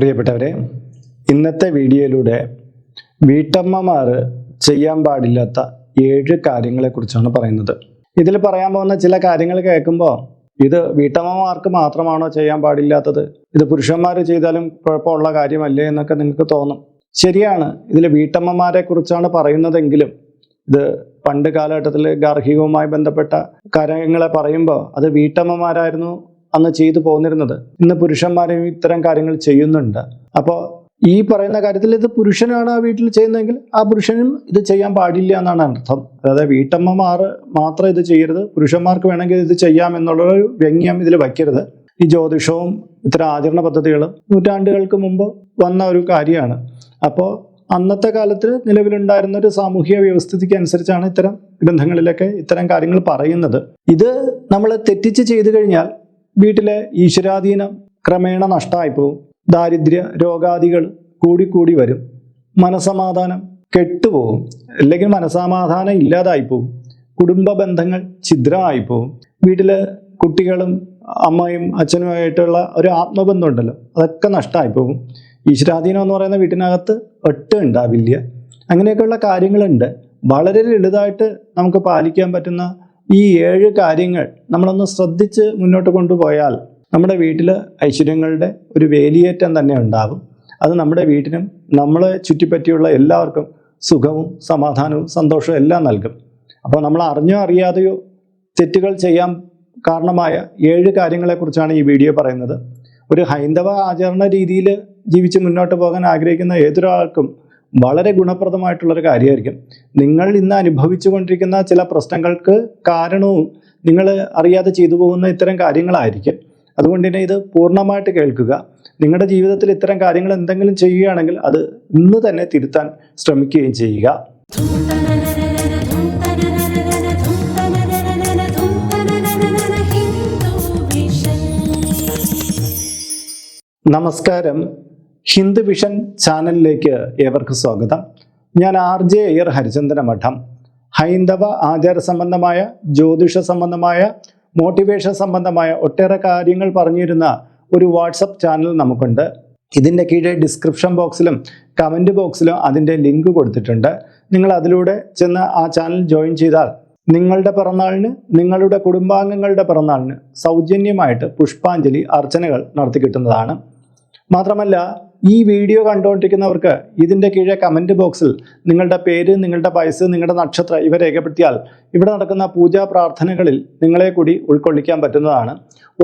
പ്രിയപ്പെട്ടവരെ, ഇന്നത്തെ വീഡിയോയിലൂടെ വീട്ടമ്മമാർ ചെയ്യാൻ പാടില്ലാത്ത 7 കാര്യങ്ങളെക്കുറിച്ചാണ് പറയുന്നത്. ഇതിൽ പറയാൻ പോകുന്ന ചില കാര്യങ്ങൾ കേൾക്കുമ്പോൾ ഇത് വീട്ടമ്മമാർക്ക് മാത്രമാണോ ചെയ്യാൻ പാടില്ലാത്തത്, ഇത് പുരുഷന്മാർ ചെയ്താലും കുഴപ്പമുള്ള കാര്യമല്ലേ എന്നൊക്കെ നിങ്ങൾക്ക് തോന്നും. ശരിയാണ്, ഇതിൽ വീട്ടമ്മമാരെ കുറിച്ചാണ് പറയുന്നതെങ്കിലും ഇത് പണ്ട് കാലഘട്ടത്തിൽ ഗാർഹികവുമായി ബന്ധപ്പെട്ട കാര്യങ്ങളെ പറയുമ്പോൾ അത് വീട്ടമ്മമാരായിരുന്നു അന്ന് ചെയ്തു പോന്നിരുന്നത്. ഇന്ന് പുരുഷന്മാരും ഇത്തരം കാര്യങ്ങൾ ചെയ്യുന്നുണ്ട്. അപ്പോൾ ഈ പറയുന്ന കാര്യത്തിൽ ഇത് പുരുഷനാണ് ആ വീട്ടിൽ ചെയ്യുന്നതെങ്കിൽ ആ പുരുഷനും ഇത് ചെയ്യാൻ പാടില്ല എന്നാണ് അർത്ഥം. അതായത് വീട്ടമ്മമാർ മാത്രം ഇത് ചെയ്യരുത്, പുരുഷന്മാർക്ക് വേണമെങ്കിൽ ഇത് ചെയ്യാം എന്നുള്ളൊരു വ്യംഗ്യം ഇതിൽ വയ്ക്കരുത്. ഈ ജ്യോതിഷവും ഇത്തരം ആചരണ പദ്ധതികളും നൂറ്റാണ്ടുകൾക്ക് മുമ്പ് വന്ന ഒരു കാര്യമാണ്. അപ്പോൾ അന്നത്തെ കാലത്ത് നിലവിലുണ്ടായിരുന്ന ഒരു സാമൂഹിക വ്യവസ്ഥിതിക്ക് അനുസരിച്ചാണ് ഇത്തരം ഗ്രന്ഥങ്ങളിലൊക്കെ ഇത്തരം കാര്യങ്ങൾ പറയുന്നത്. ഇത് നമ്മൾ തെറ്റിച്ച് ചെയ്തു കഴിഞ്ഞാൽ വീട്ടിലെ ഈശ്വരാധീനം ക്രമേണ നഷ്ടമായി പോകും. ദാരിദ്ര്യ രോഗാദികൾ കൂടിക്കൂടി വരും. മനസമാധാനം കെട്ടുപോകും, അല്ലെങ്കിൽ മനസമാധാനം ഇല്ലാതായി പോകും. കുടുംബ ബന്ധങ്ങൾ ഛിദ്രമായി പോകും. വീട്ടിലെ കുട്ടികളും അമ്മയും അച്ഛനുമായിട്ടുള്ള ഒരു ആത്മബന്ധം ഉണ്ടല്ലോ, അതൊക്കെ നഷ്ടമായി പോകും. ഈശ്വരാധീനം എന്ന് പറയുന്ന വീട്ടിനകത്ത് ഒട്ടും ഉണ്ടാവില്ല. അങ്ങനെയൊക്കെയുള്ള കാര്യങ്ങളുണ്ട്. വളരെ ലളിതമായിട്ട് നമുക്ക് പാലിക്കാൻ പറ്റുന്ന ഈ 7 കാര്യങ്ങൾ നമ്മളൊന്ന് ശ്രദ്ധിച്ച് മുന്നോട്ട് കൊണ്ടുപോയാൽ നമ്മുടെ വീട്ടിൽ ഐശ്വര്യങ്ങളുടെ ഒരു വേലിയേറ്റം തന്നെ ഉണ്ടാകും. അത് നമ്മുടെ വീട്ടിനും നമ്മളെ ചുറ്റിപ്പറ്റിയുള്ള എല്ലാവർക്കും സുഖവും സമാധാനവും സന്തോഷവും എല്ലാം നൽകും. അപ്പോൾ നമ്മൾ അറിഞ്ഞോ അറിയാതെയോ തെറ്റുകൾ ചെയ്യാൻ കാരണമായ 7 കാര്യങ്ങളെക്കുറിച്ചാണ് ഈ വീഡിയോ പറയുന്നത്. ഒരു ഹൈന്ദവ ആചരണ രീതിയിൽ ജീവിച്ച് മുന്നോട്ട് പോകാൻ ആഗ്രഹിക്കുന്ന ഏതൊരാൾക്കും വളരെ ഗുണപ്രദമായിട്ടുള്ളൊരു കാര്യമായിരിക്കും. നിങ്ങൾ ഇന്ന് അനുഭവിച്ചു കൊണ്ടിരിക്കുന്ന ചില പ്രശ്നങ്ങൾക്ക് കാരണവും നിങ്ങൾ അറിയാതെ ചെയ്തു പോകുന്ന ഇത്തരം കാര്യങ്ങളായിരിക്കും. അതുകൊണ്ട് തന്നെ ഇത് പൂർണ്ണമായിട്ട് കേൾക്കുക. നിങ്ങളുടെ ജീവിതത്തിൽ ഇത്തരം കാര്യങ്ങൾ എന്തെങ്കിലും ചെയ്യുകയാണെങ്കിൽ അത് ഇന്ന് തന്നെ തിരുത്താൻ ശ്രമിക്കുകയും ചെയ്യുക. നമസ്കാരം, ഹിന്ദു വിഷൻ ചാനലിലേക്ക് ഏവർക്കും സ്വാഗതം. ഞാൻ RJ അയ്യർ ഹരിചന്ദന മഠം. ഹൈന്ദവ ആചാര സംബന്ധമായ, ജ്യോതിഷ സംബന്ധമായ, മോട്ടിവേഷൻ സംബന്ധമായ ഒട്ടേറെ കാര്യങ്ങൾ പറഞ്ഞിരുന്ന ഒരു വാട്സപ്പ് ചാനൽ നമുക്കുണ്ട്. ഇതിൻ്റെ കീഴെ ഡിസ്ക്രിപ്ഷൻ ബോക്സിലും കമൻറ്റ് ബോക്സിലും അതിൻ്റെ ലിങ്ക് കൊടുത്തിട്ടുണ്ട്. നിങ്ങൾ അതിലൂടെ ചെന്ന് ആ ചാനൽ ജോയിൻ ചെയ്താൽ നിങ്ങളുടെ പിറന്നാളിന്, നിങ്ങളുടെ കുടുംബാംഗങ്ങളുടെ പിറന്നാളിന് സൗജന്യമായിട്ട് പുഷ്പാഞ്ജലി അർച്ചനകൾ നടത്തി കിട്ടുന്നതാണ്. മാത്രമല്ല, ഈ വീഡിയോ കണ്ടുകൊണ്ടിരിക്കുന്നവർക്ക് ഇതിൻ്റെ കീഴെ കമൻറ്റ് ബോക്സിൽ നിങ്ങളുടെ പേര്, നിങ്ങളുടെ വയസ്സ്, നിങ്ങളുടെ നക്ഷത്രം ഇവ രേഖപ്പെടുത്തിയാൽ ഇവിടെ നടക്കുന്ന പൂജാ പ്രാർത്ഥനകളിൽ നിങ്ങളെ കൂടി ഉൾക്കൊള്ളിക്കാൻ പറ്റുന്നതാണ്.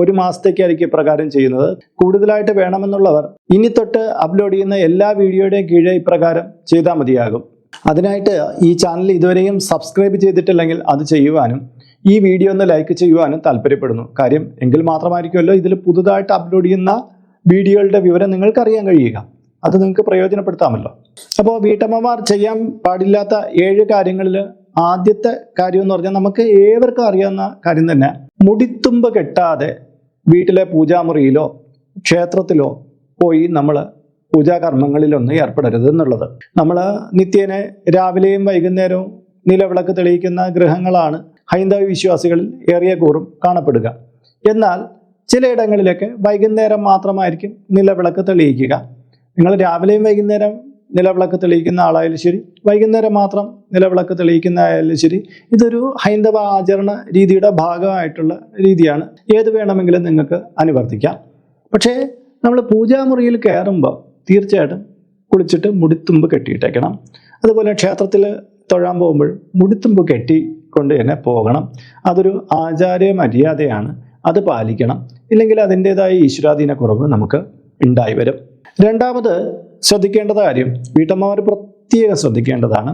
1 മാസത്തേക്കായിരിക്കും ഇപ്രകാരം ചെയ്യുന്നത്. കൂടുതലായിട്ട് വേണമെന്നുള്ളവർ ഇനി തൊട്ട് അപ്ലോഡ് ചെയ്യുന്ന എല്ലാ വീഡിയോയുടെയും കീഴെ ഇപ്രകാരം ചെയ്താൽ മതിയാകും. അതിനായിട്ട് ഈ ചാനൽ ഇതുവരെയും സബ്സ്ക്രൈബ് ചെയ്തിട്ടില്ലെങ്കിൽ അത് ചെയ്യുവാനും ഈ വീഡിയോ ഒന്ന് ലൈക്ക് ചെയ്യുവാനും താല്പര്യപ്പെടുന്നു. കാര്യം എങ്കിൽ മാത്രമായിരിക്കുമല്ലോ ഇതിൽ പുതുതായിട്ട് അപ്ലോഡ് ചെയ്യുന്ന വീഡിയോകളുടെ വിവരം നിങ്ങൾക്ക് അറിയാൻ കഴിയുക. അത് നിങ്ങൾക്ക് പ്രയോജനപ്പെടുത്താമല്ലോ. അപ്പോൾ വീട്ടമ്മമാർ ചെയ്യാൻ പാടില്ലാത്ത 7 കാര്യങ്ങളിൽ ആദ്യത്തെ കാര്യം എന്ന് പറഞ്ഞാൽ നമുക്ക് ഏവർക്കും അറിയാവുന്ന കാര്യം തന്നെ, മുടിത്തുമ്പ് കെട്ടാതെ വീട്ടിലെ പൂജാമുറിയിലോ ക്ഷേത്രത്തിലോ പോയി നമ്മൾ പൂജാകർമ്മങ്ങളിലൊന്നും ഏർപ്പെടരുത് എന്നുള്ളത്. നമ്മൾ നിത്യേന രാവിലെയും വൈകുന്നേരവും നിലവിളക്ക് തെളിയിക്കുന്ന ഗൃഹങ്ങളാണ് ഹൈന്ദവ വിശ്വാസികളിൽ ഏറിയ കൂറും കാണപ്പെടുക. എന്നാൽ ചിലയിടങ്ങളിലൊക്കെ വൈകുന്നേരം മാത്രമായിരിക്കും നിലവിളക്ക് തെളിയിക്കുക. നിങ്ങൾ രാവിലെയും വൈകുന്നേരം നിലവിളക്ക് തെളിയിക്കുന്ന ആളായാലും ശരി, വൈകുന്നേരം മാത്രം നിലവിളക്ക് തെളിയിക്കുന്ന ആയാലും ശരി, ഇതൊരു ഹൈന്ദവ ആചരണ രീതിയുടെ ഭാഗമായിട്ടുള്ള രീതിയാണ്. ഏത് വേണമെങ്കിലും നിങ്ങൾക്ക് അനുവർത്തിക്കാം. പക്ഷേ നമ്മൾ പൂജാമുറിയിൽ കയറുമ്പോൾ തീർച്ചയായിട്ടും കുളിച്ചിട്ട് മുടിത്തുമ്പ് കെട്ടിയിട്ടേക്കണം. അതുപോലെ ക്ഷേത്രത്തിൽ തൊഴാൻ പോകുമ്പോൾ മുടിത്തുമ്പ് കെട്ടിക്കൊണ്ട് തന്നെ പോകണം. അതൊരു ആചാര മര്യാദയാണ്, അത് പാലിക്കണം. ഇല്ലെങ്കിൽ അതിൻ്റെതായ ഈശ്വരാധീന കുറവ് നമുക്ക് ഉണ്ടായി വരും. രണ്ടാമത് ശ്രദ്ധിക്കേണ്ട കാര്യം, വീട്ടമ്മമാർ പ്രത്യേകം ശ്രദ്ധിക്കേണ്ടതാണ്,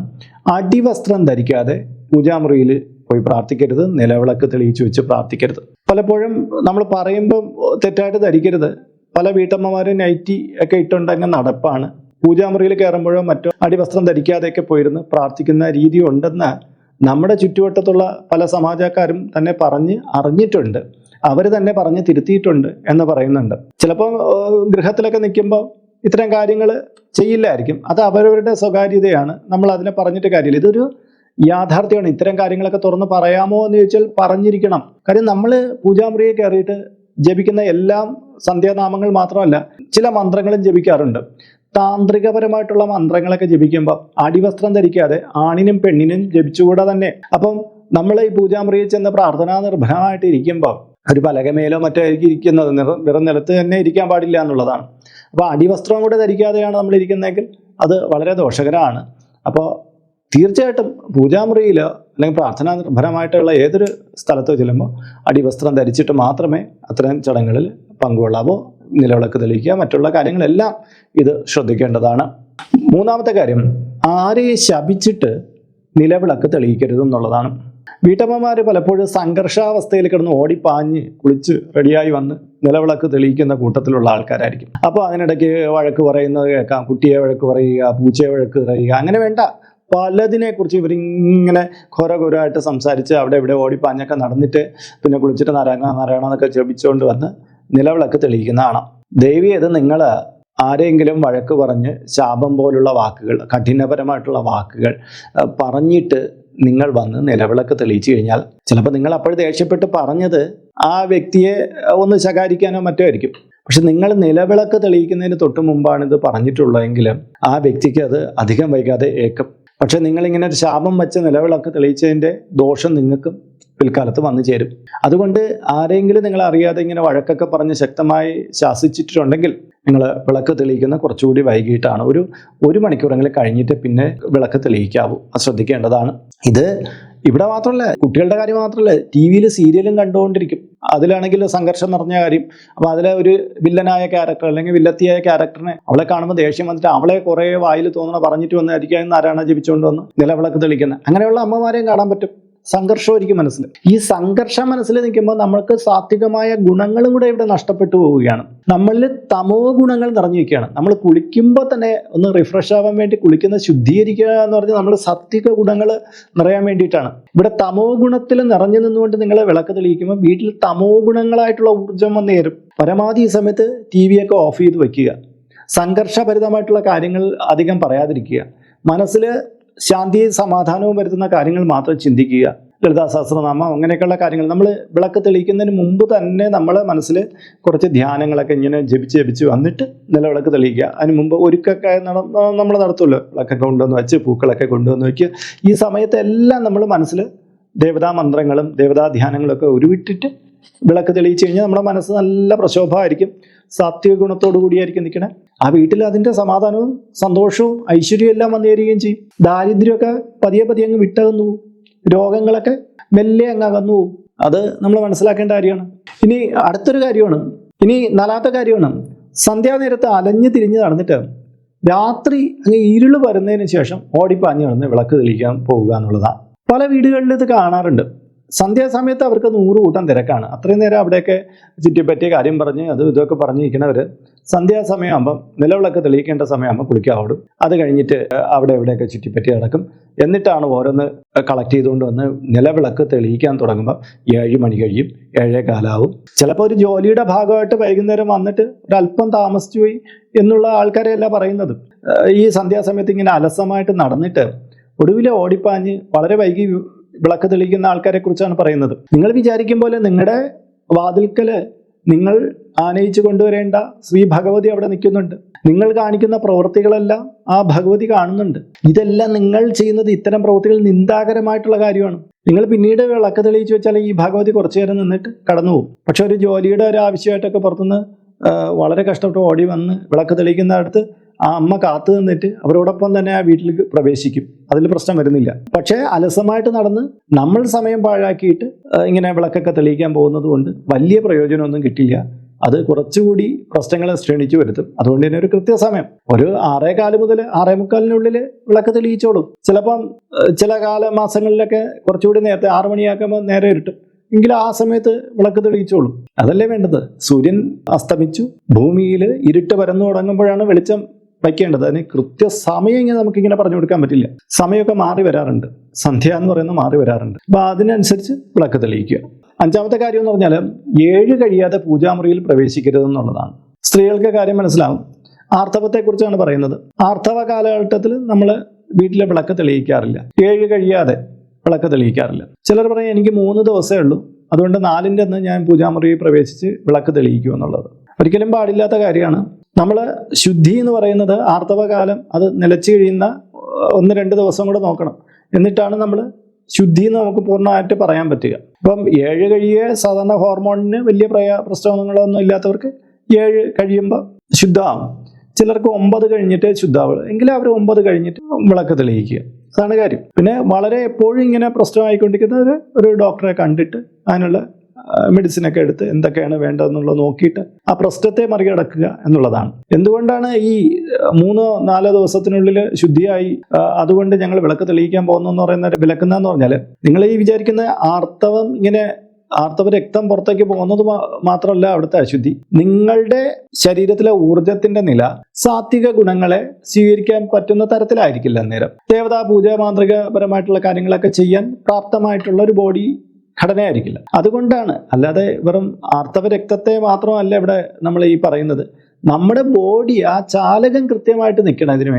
അടിവസ്ത്രം ധരിക്കാതെ പൂജാമുറിയിൽ പോയി പ്രാർത്ഥിക്കരുത്, നിലവിളക്ക് തെളിയിച്ച് വെച്ച് പ്രാർത്ഥിക്കരുത്. പലപ്പോഴും നമ്മൾ പറയുമ്പം തെറ്റായിട്ട് ധരിക്കരുത്. പല വീട്ടമ്മമാരും നൈറ്റി ഒക്കെ ഇട്ടുണ്ടെങ്കിൽ നടപ്പാണ്. പൂജാമുറിയിൽ കയറുമ്പോഴോ മറ്റോ അടിവസ്ത്രം ധരിക്കാതെയൊക്കെ പോയിരുന്ന് പ്രാർത്ഥിക്കുന്ന രീതി ഉണ്ടെന്ന് നമ്മുടെ ചുറ്റുവട്ടത്തുള്ള പല സമാജക്കാരും തന്നെ പറഞ്ഞ് അറിഞ്ഞിട്ടുണ്ട്. അവർ തന്നെ പറഞ്ഞ് തിരുത്തിയിട്ടുണ്ട് എന്ന് പറയുന്നുണ്ട്. ചിലപ്പോൾ ഗൃഹത്തിലൊക്കെ നിൽക്കുമ്പോൾ ഇത്തരം കാര്യങ്ങൾ ചെയ്യില്ലായിരിക്കും. അത് അവരവരുടെ സ്വകാര്യതയാണ്, നമ്മൾ അതിനെ പറഞ്ഞിട്ട് കാര്യമില്ല. ഇതൊരു യാഥാർത്ഥ്യമാണ്. ഇത്തരം കാര്യങ്ങളൊക്കെ തുറന്ന് പറയാമോ എന്ന് ചോദിച്ചാൽ പറഞ്ഞിരിക്കണം. കാര്യം നമ്മൾ പൂജാമുറിയെ കയറിയിട്ട് ജപിക്കുന്ന എല്ലാം സന്ധ്യാനാമങ്ങൾ മാത്രമല്ല, ചില മന്ത്രങ്ങളും ജപിക്കാറുണ്ട്. താന്ത്രികപരമായിട്ടുള്ള മന്ത്രങ്ങളൊക്കെ ജപിക്കുമ്പോൾ അടിവസ്ത്രം ധരിക്കാതെ ആണിനും പെണ്ണിനും ജപിച്ചുകൂടാ തന്നെ. അപ്പം നമ്മൾ ഈ പൂജാമുറിയിൽ ചെന്ന് പ്രാർത്ഥനാ നിർഭരമായിട്ട് ഇരിക്കുമ്പോൾ ഒരു പലകമേലോ മറ്റോ ആയിരിക്കും ഇരിക്കുന്നത്, വെറും നിലത്ത് തന്നെ ഇരിക്കാൻ പാടില്ല എന്നുള്ളതാണ്. അപ്പോൾ അടിവസ്ത്രം കൂടെ ധരിക്കാതെയാണ് നമ്മൾ ഇരിക്കുന്നതെങ്കിൽ അത് വളരെ ദോഷകരമാണ്. അപ്പോൾ തീർച്ചയായിട്ടും പൂജാമുറിയിലോ അല്ലെങ്കിൽ പ്രാർത്ഥനാ നിർഭരമായിട്ടുള്ള ഏതൊരു സ്ഥലത്തോ ചെല്ലുമ്പോൾ അടിവസ്ത്രം ധരിച്ചിട്ട് മാത്രമേ അത്തരം ചടങ്ങുകളിൽ പങ്കുകൊള്ളാവൂ. നിലവിളക്ക് തെളിയിക്കുക, മറ്റുള്ള കാര്യങ്ങളെല്ലാം ഇത് ശ്രദ്ധിക്കേണ്ടതാണ്. മൂന്നാമത്തെ കാര്യം, ആരെയും ശപിച്ചിട്ട് നിലവിളക്ക് തെളിയിക്കരുത് എന്നുള്ളതാണ്. വീട്ടമ്മമാർ പലപ്പോഴും സംഘർഷാവസ്ഥയിൽ കിടന്ന് ഓടിപ്പാഞ്ഞ് കുളിച്ച് റെഡിയായി വന്ന് നിലവിളക്ക് തെളിയിക്കുന്ന കൂട്ടത്തിലുള്ള ആൾക്കാരായിരിക്കും. അപ്പോൾ അതിനിടയ്ക്ക് വഴക്ക് പറയുന്നത് കേൾക്കാം. കുട്ടിയെ വഴക്ക് പറയുക, പൂച്ചയെ വഴക്ക് പറയുക, അങ്ങനെ വേണ്ട പലതിനെക്കുറിച്ച് ഇവരിങ്ങനെ ഘോരഘോരമായിട്ട് സംസാരിച്ച് അവിടെ ഇവിടെ ഓടിപ്പാഞ്ഞൊക്കെ നടന്നിട്ട് പിന്നെ കുളിച്ചിട്ട് നാരായണ എന്നൊക്കെ ജപിച്ചുകൊണ്ട് വന്ന് നിലവിളക്ക് തെളിയിക്കുന്നതാണ്. ദയവേത് നിങ്ങൾ ആരെങ്കിലും വഴക്ക് പറഞ്ഞ് ശാപം പോലുള്ള വാക്കുകൾ, കഠിനപരമായിട്ടുള്ള വാക്കുകൾ പറഞ്ഞിട്ട് നിങ്ങൾ വന്ന് നിലവിളക്ക് തെളിയിച്ചു കഴിഞ്ഞാൽ ചിലപ്പോൾ നിങ്ങൾ അപ്പോൾ ദേഷ്യപ്പെട്ട് പറഞ്ഞത് ആ വ്യക്തിയെ ഒന്ന് ശകാരിക്കാനോ മറ്റോ ആയിരിക്കും. പക്ഷെ നിങ്ങൾ നിലവിളക്ക് തെളിയിക്കുന്നതിന് തൊട്ട് മുമ്പാണ് ഇത് പറഞ്ഞിട്ടുള്ളതെങ്കിലും ആ വ്യക്തിക്ക് അത് അധികം വൈകാതെ ഏക്കും. പക്ഷെ നിങ്ങളിങ്ങനെ ഒരു ശാപം വെച്ച് നിലവിളക്ക് തെളിയിച്ചതിൻ്റെ ദോഷം നിങ്ങൾക്കും പിൽക്കാലത്ത് വന്നു ചേരും. അതുകൊണ്ട് ആരെങ്കിലും നിങ്ങൾ അറിയാതെ ഇങ്ങനെ വഴക്കൊക്കെ പറഞ്ഞ് ശക്തമായി ശാസിച്ചിട്ടുണ്ടെങ്കിൽ നിങ്ങൾ വിളക്ക് തെളിയിക്കുന്ന കുറച്ചുകൂടി വൈകിട്ടാണ്, ഒരു മണിക്കൂറെങ്കിലും കഴിഞ്ഞിട്ട് പിന്നെ വിളക്ക് തെളിയിക്കാവൂ. അത് ശ്രദ്ധിക്കേണ്ടതാണ്. ഇത് ഇവിടെ മാത്രമല്ല, കുട്ടികളുടെ കാര്യം മാത്രമല്ല, ടി വിയിൽ സീരിയലും കണ്ടുകൊണ്ടിരിക്കും. അതിലാണെങ്കിൽ സംഘർഷം നിറഞ്ഞ കാര്യം. അപ്പോൾ അതിലെ ഒരു വില്ലനായ ക്യാരക്ടർ അല്ലെങ്കിൽ വില്ലത്തിയായ ക്യാരക്ടറിനെ അവളെ കാണുമ്പോൾ ദേഷ്യം വന്നിട്ട് അവളെ കുറേ വായിൽ തോന്നണ പറഞ്ഞിട്ട് വന്നായിരിക്കും നാരായണ ജപിച്ചുകൊണ്ട് വന്ന് നിലവിളക്ക് തെളിയിക്കുന്നത്. അങ്ങനെയുള്ള അമ്മമാരെയും കാണാൻ പറ്റും. സംഘർഷമായിരിക്കും മനസ്സിൽ. ഈ സംഘർഷം മനസ്സിൽ നിൽക്കുമ്പോൾ നമ്മൾക്ക് സാത്വികമായ ഗുണങ്ങളും കൂടെ ഇവിടെ നഷ്ടപ്പെട്ടു പോവുകയാണ്. നമ്മളിൽ തമോ ഗുണങ്ങൾ നിറഞ്ഞു വയ്ക്കുകയാണ്. നമ്മൾ കുളിക്കുമ്പോൾ തന്നെ ഒന്ന് റിഫ്രഷ് ആവാൻ വേണ്ടി കുളിക്കുന്ന ശുദ്ധീകരിക്കുക എന്ന് പറഞ്ഞാൽ നമ്മൾ സാത്വിക ഗുണങ്ങൾ നിറയാൻ വേണ്ടിയിട്ടാണ്. ഇവിടെ തമോ ഗുണത്തിൽ നിറഞ്ഞു നിന്നുകൊണ്ട് നിങ്ങൾ വിളക്ക് തെളിയിക്കുമ്പോൾ വീട്ടിൽ തമോ ഗുണങ്ങളായിട്ടുള്ള ഊർജ്ജം വന്നു കയറും. പരമാവധി ഈ സമയത്ത് TV ഒക്കെ ഓഫ് ചെയ്ത് വയ്ക്കുക. സംഘർഷഭരിതമായിട്ടുള്ള കാര്യങ്ങൾ അധികം പറയാതിരിക്കുക. മനസ്സിൽ ശാന്തിയും സമാധാനവും വരുത്തുന്ന കാര്യങ്ങൾ മാത്രം ചിന്തിക്കുക. ലളിതാ സഹസ്രനാമം അങ്ങനെയൊക്കെയുള്ള കാര്യങ്ങൾ നമ്മൾ വിളക്ക് തെളിയിക്കുന്നതിന് മുമ്പ് തന്നെ നമ്മളെ മനസ്സിൽ കുറച്ച് ധ്യാനങ്ങളൊക്കെ ഇങ്ങനെ ജപിച്ച് വന്നിട്ട് നിലവിളക്ക് തെളിയിക്കുക. അതിന് മുമ്പ് ഒരുക്കൊക്കെ നമ്മൾ നടത്തുമല്ലോ, വിളക്കൊക്കെ കൊണ്ടുവന്ന് വെച്ച് പൂക്കളൊക്കെ കൊണ്ടുവന്ന് വയ്ക്കുക. ഈ സമയത്തെല്ലാം നമ്മൾ മനസ്സിൽ ദേവതാ മന്ത്രങ്ങളും ദേവതാ ധ്യാനങ്ങളൊക്കെ ഉരുവിട്ടിട്ട് വിളക്ക് തെളിയിച്ച് കഴിഞ്ഞാൽ നമ്മുടെ മനസ്സ് നല്ല പ്രക്ഷോഭമായിരിക്കും, സാത്വിക ഗുണത്തോടു കൂടിയായിരിക്കും നിൽക്കണേ. ആ വീട്ടിൽ അതിൻ്റെ സമാധാനവും സന്തോഷവും ഐശ്വര്യവും എല്ലാം വന്നു തരികയും ചെയ്യും. ദാരിദ്ര്യമൊക്കെ പതിയെ അങ്ങ് വിട്ടകന്നു പോകും. രോഗങ്ങളൊക്കെ മെല്ലെ അങ്ങ് അകന്നു പോകും. അത് നമ്മൾ മനസ്സിലാക്കേണ്ട കാര്യമാണ്. ഇനി അടുത്തൊരു കാര്യമാണ്, ഇനി നാലാമത്തെ കാര്യമാണ്, സന്ധ്യാനേരത്ത് അലഞ്ഞു തിരിഞ്ഞ് നടന്നിട്ട് രാത്രി അങ്ങ് ഇരുള് വരുന്നതിന് ശേഷം ഓടിപ്പാഞ്ഞ് നടന്ന് വിളക്ക് തെളിയിക്കാൻ പോവുക എന്നുള്ളതാണ്. പല വീടുകളിൽ ഇത് കാണാറുണ്ട്. സന്ധ്യാസമയത്ത് അവർക്ക് 100 കൂട്ടം തിരക്കാണ്. അത്രയും നേരം അവിടെയൊക്കെ ചുറ്റിപ്പറ്റിയ കാര്യം പറഞ്ഞ് ഇതൊക്കെ പറഞ്ഞിരിക്കണവർ സന്ധ്യാസമയമാകുമ്പം നിലവിളക്ക് തെളിയിക്കേണ്ട സമയമാകുമ്പോൾ കുളിക്കാൻ ഓടും. അത് കഴിഞ്ഞിട്ട് അവിടെ എവിടെയൊക്കെ ചുറ്റിപ്പറ്റി നടക്കും. എന്നിട്ടാണ് ഓരോന്ന് കളക്ട് ചെയ്തുകൊണ്ട് വന്ന് നിലവിളക്ക് തെളിയിക്കാൻ തുടങ്ങുമ്പോൾ 7 മണി കഴിയും, 7:15 ആവും. ചിലപ്പോൾ ഒരു ജോലിയുടെ ഭാഗമായിട്ട് വൈകുന്നേരം വന്നിട്ട് ഒരല്പം താമസിച്ചു പോയി എന്നുള്ള ആൾക്കാരെയല്ല പറയുന്നത്. ഈ സന്ധ്യാസമയത്ത് ഇങ്ങനെ അലസമായിട്ട് നടന്നിട്ട് ഒടുവിൽ ഓടിപ്പാഞ്ഞ് വളരെ വൈകി വിളക്ക് തെളിയിക്കുന്ന ആൾക്കാരെ കുറിച്ചാണ് പറയുന്നത്. നിങ്ങൾ വിചാരിക്കും പോലെ നിങ്ങളുടെ വാതിൽക്കല് നിങ്ങൾ ആനയിച്ചു കൊണ്ടുവരേണ്ട ശ്രീ ഭഗവതി അവിടെ നിൽക്കുന്നുണ്ട്. നിങ്ങൾ കാണിക്കുന്ന പ്രവൃത്തികളെല്ലാം ആ ഭഗവതി കാണുന്നുണ്ട്. ഇതെല്ലാം നിങ്ങൾ ചെയ്യുന്നത് ഇത്തരം പ്രവൃത്തികൾ നിന്ദാകരമായിട്ടുള്ള കാര്യമാണ്. നിങ്ങൾ പിന്നീട് വിളക്ക് തെളിയിച്ചു വെച്ചാൽ ഈ ഭഗവതി കുറച്ചു നേരം നിന്നിട്ട് കടന്നു പോകും. പക്ഷെ ഒരു ജോലിയുടെ ഒരു ആവശ്യമായിട്ടൊക്കെ പുറത്തുനിന്ന് വളരെ കഷ്ടപ്പെട്ട് ഓടി വന്ന് വിളക്ക് തെളിയിക്കുന്ന അടുത്ത് ആ അമ്മ കാത്തു നിന്നിട്ട് അവരോടൊപ്പം തന്നെ ആ വീട്ടിലേക്ക് പ്രവേശിക്കും. അതിൽ പ്രശ്നം വരുന്നില്ല. പക്ഷേ അലസമായിട്ട് നടന്ന് നമ്മൾ സമയം പാഴാക്കിയിട്ട് ഇങ്ങനെ വിളക്കൊക്കെ തെളിയിക്കാൻ പോകുന്നത് കൊണ്ട് വലിയ പ്രയോജനമൊന്നും കിട്ടില്ല. അത് കുറച്ചുകൂടി പ്രശ്നങ്ങളെ ക്ഷണിച്ചു വരുത്തും. അതുകൊണ്ട് തന്നെ ഒരു കൃത്യസമയം ഒരു 6:15 മുതൽ 6:45 വിളക്ക് തെളിയിച്ചോളും. ചിലപ്പം ചില മാസങ്ങളിലൊക്കെ കുറച്ചുകൂടി നേരത്തെ 6 മണിയാക്കുമ്പോൾ നേരെ ഇരുട്ടും. എങ്കിലും ആ സമയത്ത് വിളക്ക് തെളിയിച്ചോളും. അതല്ലേ വേണ്ടത്. സൂര്യൻ അസ്തമിച്ചു, ഭൂമിയിൽ ഇരുട്ട് പരന്നു തുടങ്ങുമ്പോഴാണ് വെളിച്ചം വയ്ക്കേണ്ടത്. അതിന് കൃത്യസമയം ഇങ്ങനെ നമുക്കിങ്ങനെ പറഞ്ഞു കൊടുക്കാൻ പറ്റില്ല. സമയമൊക്കെ മാറി വരാറുണ്ട്. സന്ധ്യ എന്ന് പറയുന്നത് മാറി വരാറുണ്ട്. അപ്പം അതിനനുസരിച്ച് വിളക്ക് തെളിയിക്കുക. 5ാമത്തെ കാര്യം എന്ന് പറഞ്ഞാൽ 7 കഴിയാതെ പൂജാമുറിയിൽ പ്രവേശിക്കരുതെന്നുള്ളതാണ്. സ്ത്രീകൾക്ക് കാര്യം മനസ്സിലാവും. ആർത്തവത്തെക്കുറിച്ചാണ് പറയുന്നത്. ആർത്തവ കാലഘട്ടത്തിൽ നമ്മൾ വീട്ടിലെ വിളക്ക് തെളിയിക്കാറില്ല. 7 കഴിയാതെ വിളക്ക് തെളിയിക്കാറില്ല. ചിലർ പറയും എനിക്ക് 3 ദിവസമേ ഉള്ളൂ, അതുകൊണ്ട് 4-ൻ്റെ അന്ന് ഞാൻ പൂജാമുറി പ്രവേശിച്ച് വിളക്ക് തെളിയിക്കും എന്നുള്ളത് ഒരിക്കലും പാടില്ലാത്ത കാര്യമാണ്. നമ്മൾ ശുദ്ധി എന്ന് പറയുന്നത് ആർത്തവകാലം അത് നിലച്ചു കഴിയുന്ന 1-2 ദിവസം കൂടെ നോക്കണം. എന്നിട്ടാണ് നമ്മൾ ശുദ്ധി എന്ന് നമുക്ക് പൂർണ്ണമായിട്ട് പറയാൻ പറ്റുക. ഇപ്പം 7 കഴിയെ സാധാരണ ഹോർമോണിന് വലിയ പ്രശ്നങ്ങളൊന്നും ഇല്ലാത്തവർക്ക് 7 കഴിയുമ്പോൾ ശുദ്ധമാവും. ചിലർക്ക് 9 കഴിഞ്ഞിട്ട് ശുദ്ധമാവുള്ളൂ. എങ്കിലും അവർ 9 കഴിഞ്ഞിട്ട് വിളക്ക് തെളിയിക്കുക, അതാണ് കാര്യം. പിന്നെ വളരെ എപ്പോഴും ഇങ്ങനെ പ്രശ്നമായിക്കൊണ്ടിരിക്കുന്നത് ഒരു ഡോക്ടറെ കണ്ടിട്ട് അതിനുള്ള മെഡിസിനൊക്കെ എടുത്ത് എന്തൊക്കെയാണ് വേണ്ടതെന്നുള്ളത് നോക്കിയിട്ട് ആ പ്രശ്നത്തെ മറികടക്കുക എന്നുള്ളതാണ്. എന്തുകൊണ്ടാണ് ഈ 3-4 ദിവസത്തിനുള്ളിൽ ശുദ്ധിയായി അതുകൊണ്ട് ഞങ്ങൾ വിളക്ക് തെളിയിക്കാൻ പോകുന്നു എന്ന് പറയുന്നത് വിലക്കുന്നതെന്ന് പറഞ്ഞാൽ, നിങ്ങൾ ഈ വിചാരിക്കുന്ന ആർത്തവ രക്തം പുറത്തേക്ക് പോകുന്നത് മാത്രമല്ല അവിടുത്തെ അശുദ്ധി, നിങ്ങളുടെ ശരീരത്തിലെ ഊർജത്തിന്റെ നില സാത്വിക ഗുണങ്ങളെ സ്വീകരിക്കാൻ പറ്റുന്ന തരത്തിലായിരിക്കില്ല. അന്നേരം ദേവതാ പൂജ മാന്ത്രികപരമായിട്ടുള്ള കാര്യങ്ങളൊക്കെ ചെയ്യാൻ പ്രാപ്തമായിട്ടുള്ള ഒരു ബോഡി ഘടനയായിരിക്കില്ല. അതുകൊണ്ടാണ്, അല്ലാതെ വെറും ആർത്തവ രക്തത്തെ മാത്രമല്ല ഇവിടെ നമ്മൾ ഈ പറയുന്നത്. നമ്മുടെ ബോഡി ആ ചാലകം കൃത്യമായിട്ട് നിൽക്കണം അതിന്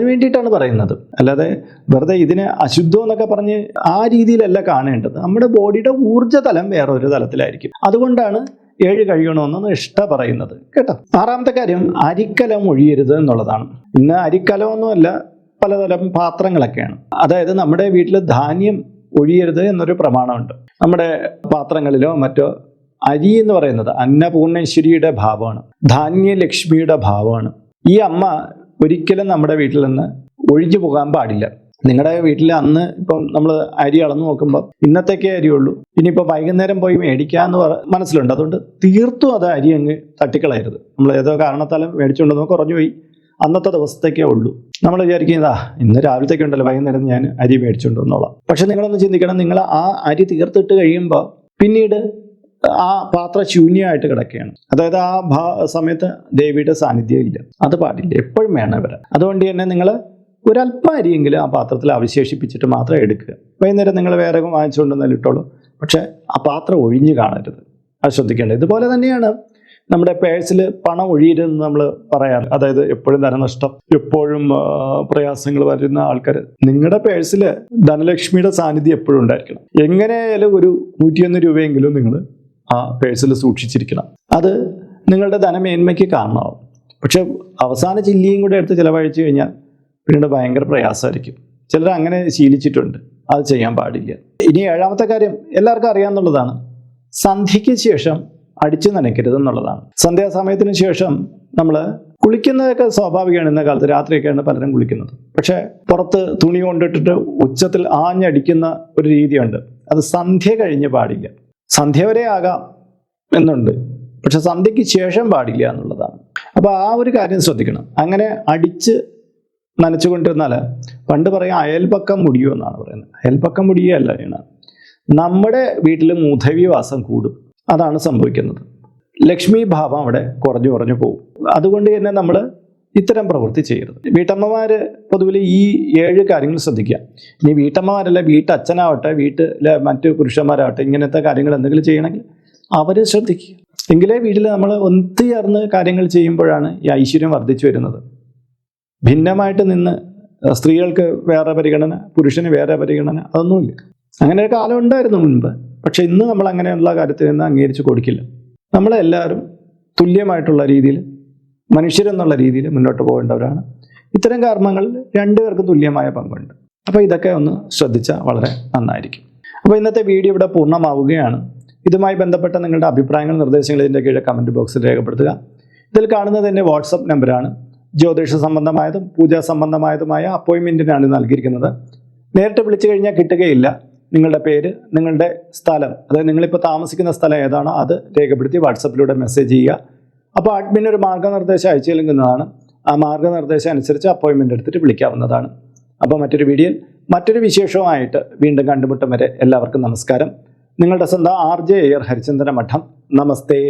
വേണ്ടിയിട്ടാണ് പറയുന്നത്. അല്ലാതെ വെറുതെ ഇതിന് അശുദ്ധം എന്നൊക്കെ പറഞ്ഞ് ആ രീതിയിലല്ല കാണേണ്ടത്. നമ്മുടെ ബോഡിയുടെ ഊർജ്ജതലം വേറൊരു തലത്തിലായിരിക്കും. അതുകൊണ്ടാണ് 7 കഴിയണമെന്ന് നിഷ്ഠ പറയുന്നത് കേട്ടോ. 6ാമത്തെ കാര്യം അരിക്കലം ഒഴിയരുത് എന്നുള്ളതാണ്. ഇന്ന് അരിക്കലമൊന്നുമല്ല, പലതരം പാത്രങ്ങളൊക്കെയാണ്. അതായത് നമ്മുടെ വീട്ടിൽ ധാന്യം ഒഴിയരുത് എന്നൊരു പ്രമാണമുണ്ട്. നമ്മുടെ പാത്രങ്ങളിലോ മറ്റോ അരി എന്ന് പറയുന്നത് അന്നപൂർണേശ്വരിയുടെ ഭാവമാണ്, ധാന്യലക്ഷ്മിയുടെ ഭാവമാണ്. ഈ അമ്മ ഒരിക്കലും നമ്മുടെ വീട്ടിൽ നിന്ന് ഒഴിഞ്ഞു പോകാൻ പാടില്ല. നിങ്ങളുടെ വീട്ടിൽ അന്ന് ഇപ്പം നമ്മൾ അരി അളന്നു നോക്കുമ്പോൾ ഇന്നത്തേക്കേ അരിയുള്ളൂ, ഇനിയിപ്പോൾ വൈകുന്നേരം പോയി മേടിക്കാമെന്ന് മനസ്സിലുണ്ട്. അതുകൊണ്ട് തീർത്തും അത് അരി അങ്ങ് തട്ടിക്കളയരുത്. നമ്മൾ ഏതോ കാരണത്താലും മേടിച്ചുകൊണ്ടെന്ന് കുറഞ്ഞുപോയി, അന്നത്തെ ദിവസത്തേക്കേ ഉള്ളൂ. നമ്മൾ വിചാരിക്കുന്നതാ ഇന്ന് രാവിലത്തേക്ക് ഉണ്ടല്ലോ, വൈകുന്നേരം ഞാൻ അരി മേടിച്ചുകൊണ്ട് വന്നോളാം. പക്ഷെ നിങ്ങളൊന്ന് ചിന്തിക്കണം, നിങ്ങൾ ആ അരി തീർത്തിട്ട് കഴിയുമ്പോൾ പിന്നീട് ആ പാത്രം ശൂന്യമായിട്ട് കിടക്കുകയാണ്. അതായത് ആ സമയത്ത് ദേവിയുടെ സാന്നിധ്യം ഇല്ല. അത് പാടില്ല, എപ്പോഴും വേണം ഇവരെ. അതുകൊണ്ട് തന്നെ നിങ്ങൾ ഒരല്പം അരിയെങ്കിലും ആ പാത്രത്തിൽ അവശേഷിപ്പിച്ചിട്ട് മാത്രം എടുക്കുക. വൈകുന്നേരം നിങ്ങൾ വേറെ വാങ്ങിച്ചുകൊണ്ടെന്നാൽ ഇട്ടോളൂ, പക്ഷെ ആ പാത്രം ഒഴിഞ്ഞു കാണരുത്, അത് ശ്രദ്ധിക്കേണ്ടത്. ഇതുപോലെ തന്നെയാണ് നമ്മുടെ പേഴ്സിൽ പണം ഒഴിയരുതെന്ന് നമ്മൾ പറയാറ്. അതായത് എപ്പോഴും ധനനഷ്ടം, എപ്പോഴും പ്രയാസങ്ങൾ വരുന്ന ആൾക്കാർ, നിങ്ങളുടെ പേഴ്സിൽ ധനലക്ഷ്മിയുടെ സാന്നിധ്യം എപ്പോഴും ഉണ്ടായിരിക്കണം. എങ്ങനെയായാലും ഒരു 101 രൂപയെങ്കിലും നിങ്ങൾ ആ പേഴ്സിൽ സൂക്ഷിച്ചിരിക്കണം. അത് നിങ്ങളുടെ ധനമേന്മയ്ക്ക് കാരണമാവും. പക്ഷെ അവസാന ചില്ലിയും കൂടെ എടുത്ത് ചിലവഴിച്ചു കഴിഞ്ഞാൽ പിന്നീട് ഭയങ്കര പ്രയാസമായിരിക്കും. ചിലർ അങ്ങനെ ശീലിച്ചിട്ടുണ്ട്, അത് ചെയ്യാൻ പാടില്ല. ഇനി 7ാമത്തെ കാര്യം എല്ലാവർക്കും അറിയാമെന്നുള്ളതാണ്, സന്ധ്യയ്ക്ക് ശേഷം അടിച്ചു നനയ്ക്കരുത് എന്നുള്ളതാണ്. സന്ധ്യാസമയത്തിന് ശേഷം നമ്മൾ കുളിക്കുന്നതൊക്കെ സ്വാഭാവികമാണ്. ഇന്ന കാലത്ത് രാത്രിയൊക്കെയാണ് പലരും കുളിക്കുന്നത്. പക്ഷെ പുറത്ത് തുണി കൊണ്ടിട്ടിട്ട് ഉച്ചത്തിൽ ആഞ്ഞടിക്കുന്ന ഒരു രീതിയുണ്ട്. അത് സന്ധ്യ കഴിഞ്ഞ് പാടില്ല. സന്ധ്യ വരെ ആകാം എന്നുണ്ട്, പക്ഷെ സന്ധ്യയ്ക്ക് ശേഷം പാടില്ല എന്നുള്ളതാണ്. അപ്പോൾ ആ ഒരു കാര്യം ശ്രദ്ധിക്കണം. അങ്ങനെ അടിച്ച് നനച്ചുകൊണ്ടിരുന്നാൽ പണ്ട് പറയാം അയൽപക്കം മുടിയോ എന്നാണ് പറയുന്നത്. അയൽപക്കം മുടിയല്ല വേണം, നമ്മുടെ വീട്ടിൽ മൂധവിവാസം കൂടും. അതാണ് സംഭവിക്കുന്നത്. ലക്ഷ്മി ഭാവം അവിടെ കുറഞ്ഞു പോകും. അതുകൊണ്ട് തന്നെ നമ്മൾ ഇത്തരം പ്രവൃത്തി ചെയ്യരുത്. വീട്ടമ്മമാർ പൊതുവിൽ ഈ 7 കാര്യങ്ങൾ ശ്രദ്ധിക്കുക. ഇനി വീട്ടമ്മമാരല്ല, വീട്ടച്ഛനാവട്ടെ, വീട്ടിലെ മറ്റു പുരുഷന്മാരാവട്ടെ, ഇങ്ങനത്തെ കാര്യങ്ങൾ എന്തെങ്കിലും ചെയ്യണമെങ്കിൽ അവർ ശ്രദ്ധിക്കുക. എങ്കിലേ വീട്ടിൽ നമ്മൾ ഒത്തുചേർന്ന് കാര്യങ്ങൾ ചെയ്യുമ്പോഴാണ് ഈ ഐശ്വര്യം വർദ്ധിച്ചു വരുന്നത്. ഭിന്നമായിട്ട് നിന്ന് സ്ത്രീകൾക്ക് വേറെ പരിഗണന, പുരുഷന് വേറെ പരിഗണന, അതൊന്നുമില്ല. അങ്ങനെ ഒരു കാലം ഉണ്ടായിരുന്നു മുൻപ്. പക്ഷെ ഇന്ന് നമ്മൾ അങ്ങനെയുള്ള കാര്യത്തിൽ നിന്ന് അംഗീകരിച്ച് കൊടുക്കില്ല. നമ്മളെല്ലാവരും തുല്യമായിട്ടുള്ള രീതിയിൽ, മനുഷ്യരെന്നുള്ള രീതിയിൽ മുന്നോട്ട് പോകേണ്ടവരാണ്. ഇത്തരം കർമ്മങ്ങളിൽ 2 പേർക്കും തുല്യമായ പങ്കുണ്ട്. അപ്പോൾ ഇതൊക്കെ ഒന്ന് ശ്രദ്ധിച്ചാൽ വളരെ നന്നായിരിക്കും. അപ്പോൾ ഇന്നത്തെ വീഡിയോ ഇവിടെ പൂർണ്ണമാവുകയാണ്. ഇതുമായി ബന്ധപ്പെട്ട നിങ്ങളുടെ അഭിപ്രായങ്ങൾ, നിർദ്ദേശങ്ങൾ ഇതിൻ്റെ കീഴെ കമൻറ്റ് ബോക്സിൽ രേഖപ്പെടുത്തുക. ഇതിൽ കാണുന്നത് എൻ്റെ വാട്സപ്പ് നമ്പറാണ്. ജ്യോതിഷ സംബന്ധമായതും പൂജാ സംബന്ധമായതുമായ അപ്പോയിൻമെൻറ്റിനാണ് നൽകിയിരിക്കുന്നത്. നേരിട്ട് വിളിച്ചു കഴിഞ്ഞാൽ കിട്ടുകയില്ല. നിങ്ങളുടെ പേര്, നിങ്ങളുടെ സ്ഥലം, അതായത് നിങ്ങളിപ്പോൾ താമസിക്കുന്ന സ്ഥലം ഏതാണോ അത് രേഖപ്പെടുത്തി വാട്സപ്പിലൂടെ മെസ്സേജ് ചെയ്യുക. അപ്പോൾ അഡ്മിൻ ഒരു മാർഗ്ഗനിർദ്ദേശം അയച്ചു നൽകുന്നതാണ്. ആ മാർഗ്ഗനിർദ്ദേശം അനുസരിച്ച് അപ്പോയിൻമെൻ്റ് എടുത്തിട്ട് വിളിക്കാവുന്നതാണ്. അപ്പോൾ മറ്റൊരു വീഡിയോയിൽ മറ്റൊരു വിശേഷവുമായിട്ട് വീണ്ടും കണ്ടുമുട്ടും വരെ എല്ലാവർക്കും നമസ്കാരം. നിങ്ങളുടെ സ്വന്തം RJ അയ്യർ ഹരിചന്ദന മഠം. നമസ്തേ.